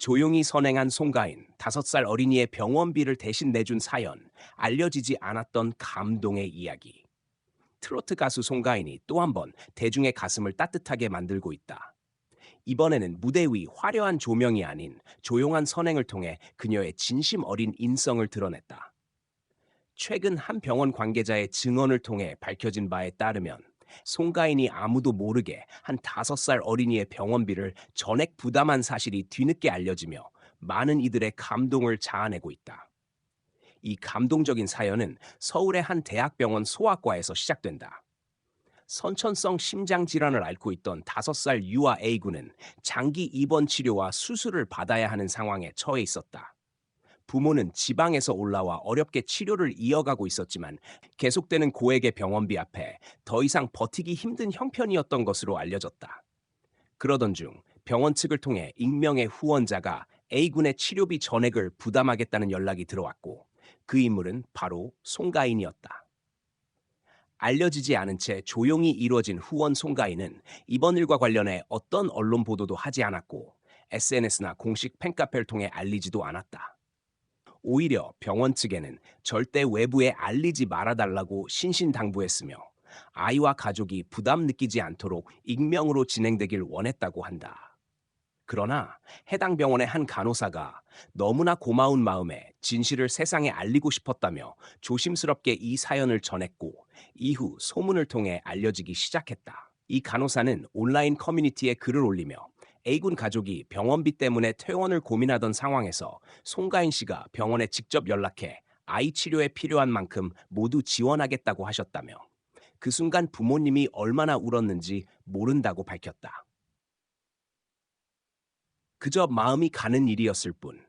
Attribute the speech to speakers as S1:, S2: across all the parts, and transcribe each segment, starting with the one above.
S1: 조용히 선행한 송가인, 5살 어린이의 병원비를 대신 내준 사연, 알려지지 않았던 감동의 이야기. 트로트 가수 송가인이 또 한 번 대중의 가슴을 따뜻하게 만들고 있다. 이번에는 무대 위 화려한 조명이 아닌 조용한 선행을 통해 그녀의 진심 어린 인성을 드러냈다. 최근 한 병원 관계자의 증언을 통해 밝혀진 바에 따르면 송가인이 아무도 모르게 한 5살 어린이의 병원비를 전액 부담한 사실이 뒤늦게 알려지며 많은 이들의 감동을 자아내고 있다. 이 감동적인 사연은 서울의 한 대학병원 소아과에서 시작된다. 선천성 심장 질환을 앓고 있던 5살 유아 A군은 장기 입원 치료와 수술을 받아야 하는 상황에 처해 있었다. 부모는 지방에서 올라와 어렵게 치료를 이어가고 있었지만 계속되는 고액의 병원비 앞에 더 이상 버티기 힘든 형편이었던 것으로 알려졌다. 그러던 중 병원 측을 통해 익명의 후원자가 A군의 치료비 전액을 부담하겠다는 연락이 들어왔고 그 인물은 바로 송가인이었다. 알려지지 않은 채 조용히 이루어진 후원 송가인은 이번 일과 관련해 어떤 언론 보도도 하지 않았고 SNS나 공식 팬카페를 통해 알리지도 않았다. 오히려 병원 측에는 절대 외부에 알리지 말아달라고 신신당부했으며 아이와 가족이 부담 느끼지 않도록 익명으로 진행되길 원했다고 한다. 그러나 해당 병원의 한 간호사가 너무나 고마운 마음에 진실을 세상에 알리고 싶었다며 조심스럽게 이 사연을 전했고 이후 소문을 통해 알려지기 시작했다. 이 간호사는 온라인 커뮤니티에 글을 올리며 A군 가족이 병원비 때문에 퇴원을 고민하던 상황에서 송가인 씨가 병원에 직접 연락해 아이 치료에 필요한 만큼 모두 지원하겠다고 하셨다며 그 순간 부모님이 얼마나 울었는지 모른다고 밝혔다. 그저 마음이 가는 일이었을 뿐.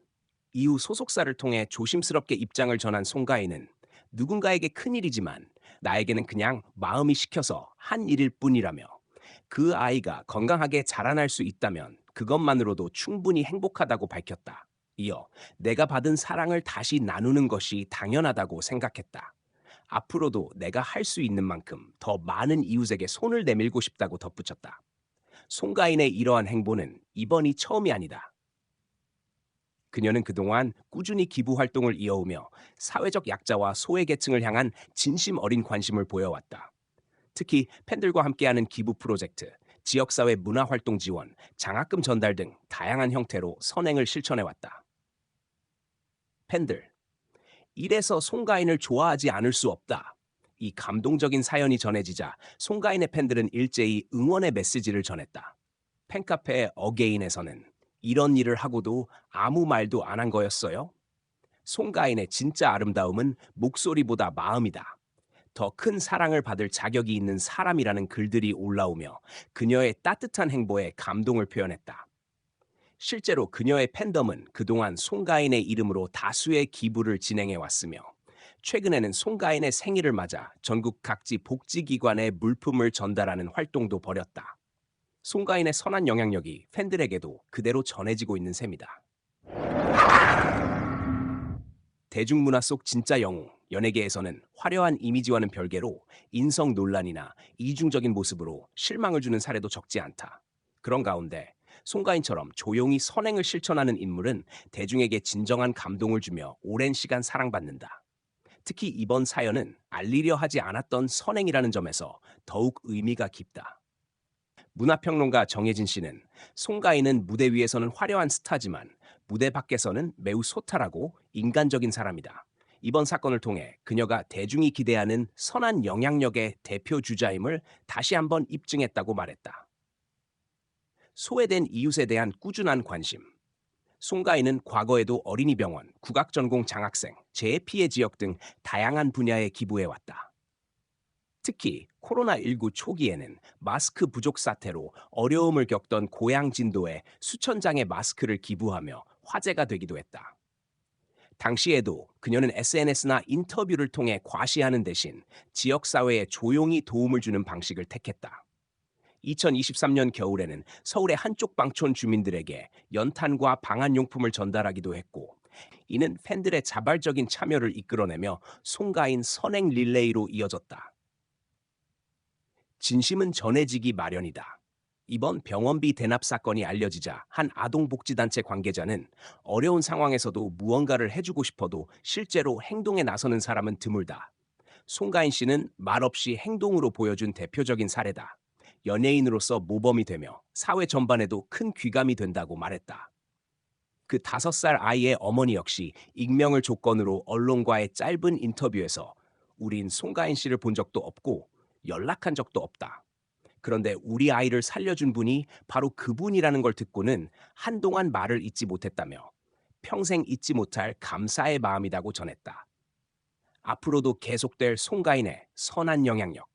S1: 이후 소속사를 통해 조심스럽게 입장을 전한 송가인은 누군가에게 큰일이지만 나에게는 그냥 마음이 시켜서 한 일일 뿐이라며 그 아이가 건강하게 자라날 수 있다면 그것만으로도 충분히 행복하다고 밝혔다. 이어 내가 받은 사랑을 다시 나누는 것이 당연하다고 생각했다. 앞으로도 내가 할 수 있는 만큼 더 많은 이웃에게 손을 내밀고 싶다고 덧붙였다. 송가인의 이러한 행보는 이번이 처음이 아니다. 그녀는 그동안 꾸준히 기부 활동을 이어오며 사회적 약자와 소외계층을 향한 진심 어린 관심을 보여왔다. 특히 팬들과 함께하는 기부 프로젝트, 지역사회 문화활동 지원, 장학금 전달 등 다양한 형태로 선행을 실천해왔다. 팬들, 이래서 송가인을 좋아하지 않을 수 없다. 이 감동적인 사연이 전해지자 송가인의 팬들은 일제히 응원의 메시지를 전했다. 팬카페 어게인에서는 이런 일을 하고도 아무 말도 안 한 거였어요? 송가인의 진짜 아름다움은 목소리보다 마음이다. 더 큰 사랑을 받을 자격이 있는 사람이라는 글들이 올라오며 그녀의 따뜻한 행보에 감동을 표현했다. 실제로 그녀의 팬덤은 그동안 송가인의 이름으로 다수의 기부를 진행해 왔으며 최근에는 송가인의 생일을 맞아 전국 각지 복지기관에 물품을 전달하는 활동도 벌였다. 송가인의 선한 영향력이 팬들에게도 그대로 전해지고 있는 셈이다. 대중문화 속 진짜 영웅, 연예계에서는 화려한 이미지와는 별개로 인성 논란이나 이중적인 모습으로 실망을 주는 사례도 적지 않다. 그런 가운데 송가인처럼 조용히 선행을 실천하는 인물은 대중에게 진정한 감동을 주며 오랜 시간 사랑받는다. 특히 이번 사연은 알리려 하지 않았던 선행이라는 점에서 더욱 의미가 깊다. 문화평론가 정혜진 씨는 송가인은 무대 위에서는 화려한 스타지만 무대 밖에서는 매우 소탈하고 인간적인 사람이다. 이번 사건을 통해 그녀가 대중이 기대하는 선한 영향력의 대표 주자임을 다시 한번 입증했다고 말했다. 소외된 이웃에 대한 꾸준한 관심. 송가인은 과거에도 어린이병원, 국악전공 장학생, 재해피해 지역 등 다양한 분야에 기부해왔다. 특히 코로나19 초기에는 마스크 부족 사태로 어려움을 겪던 고향 진도에 수천 장의 마스크를 기부하며 화제가 되기도 했다. 당시에도 그녀는 SNS나 인터뷰를 통해 과시하는 대신 지역사회에 조용히 도움을 주는 방식을 택했다. 2023년 겨울에는 서울의 한쪽 방촌 주민들에게 연탄과 방한용품을 전달하기도 했고, 이는 팬들의 자발적인 참여를 이끌어내며 송가인 선행 릴레이로 이어졌다. 진심은 전해지기 마련이다. 이번 병원비 대납 사건이 알려지자 한 아동복지단체 관계자는 어려운 상황에서도 무언가를 해주고 싶어도 실제로 행동에 나서는 사람은 드물다. 송가인 씨는 말없이 행동으로 보여준 대표적인 사례다. 연예인으로서 모범이 되며 사회 전반에도 큰 귀감이 된다고 말했다. 그 5살 아이의 어머니 역시 익명을 조건으로 언론과의 짧은 인터뷰에서 우린 송가인 씨를 본 적도 없고 연락한 적도 없다. 그런데 우리 아이를 살려준 분이 바로 그분이라는 걸 듣고는 한동안 말을 잇지 못했다며 평생 잊지 못할 감사의 마음이라고 전했다. 앞으로도 계속될 송가인의 선한 영향력.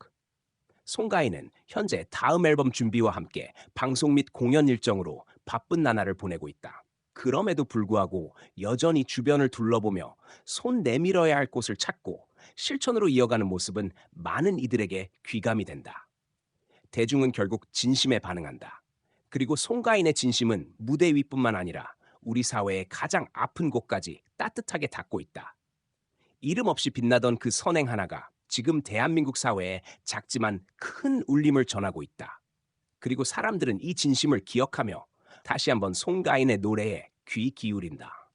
S1: 송가인은 현재 다음 앨범 준비와 함께 방송 및 공연 일정으로 바쁜 나날을 보내고 있다. 그럼에도 불구하고 여전히 주변을 둘러보며 손 내밀어야 할 곳을 찾고 실천으로 이어가는 모습은 많은 이들에게 귀감이 된다. 대중은 결국 진심에 반응한다. 그리고 송가인의 진심은 무대 위뿐만 아니라 우리 사회의 가장 아픈 곳까지 따뜻하게 닿고 있다. 이름 없이 빛나던 그 선행 하나가 지금 대한민국 사회에 작지만 큰 울림을 전하고 있다. 그리고 사람들은 이 진심을 기억하며 다시 한번 송가인의 노래에 귀 기울인다.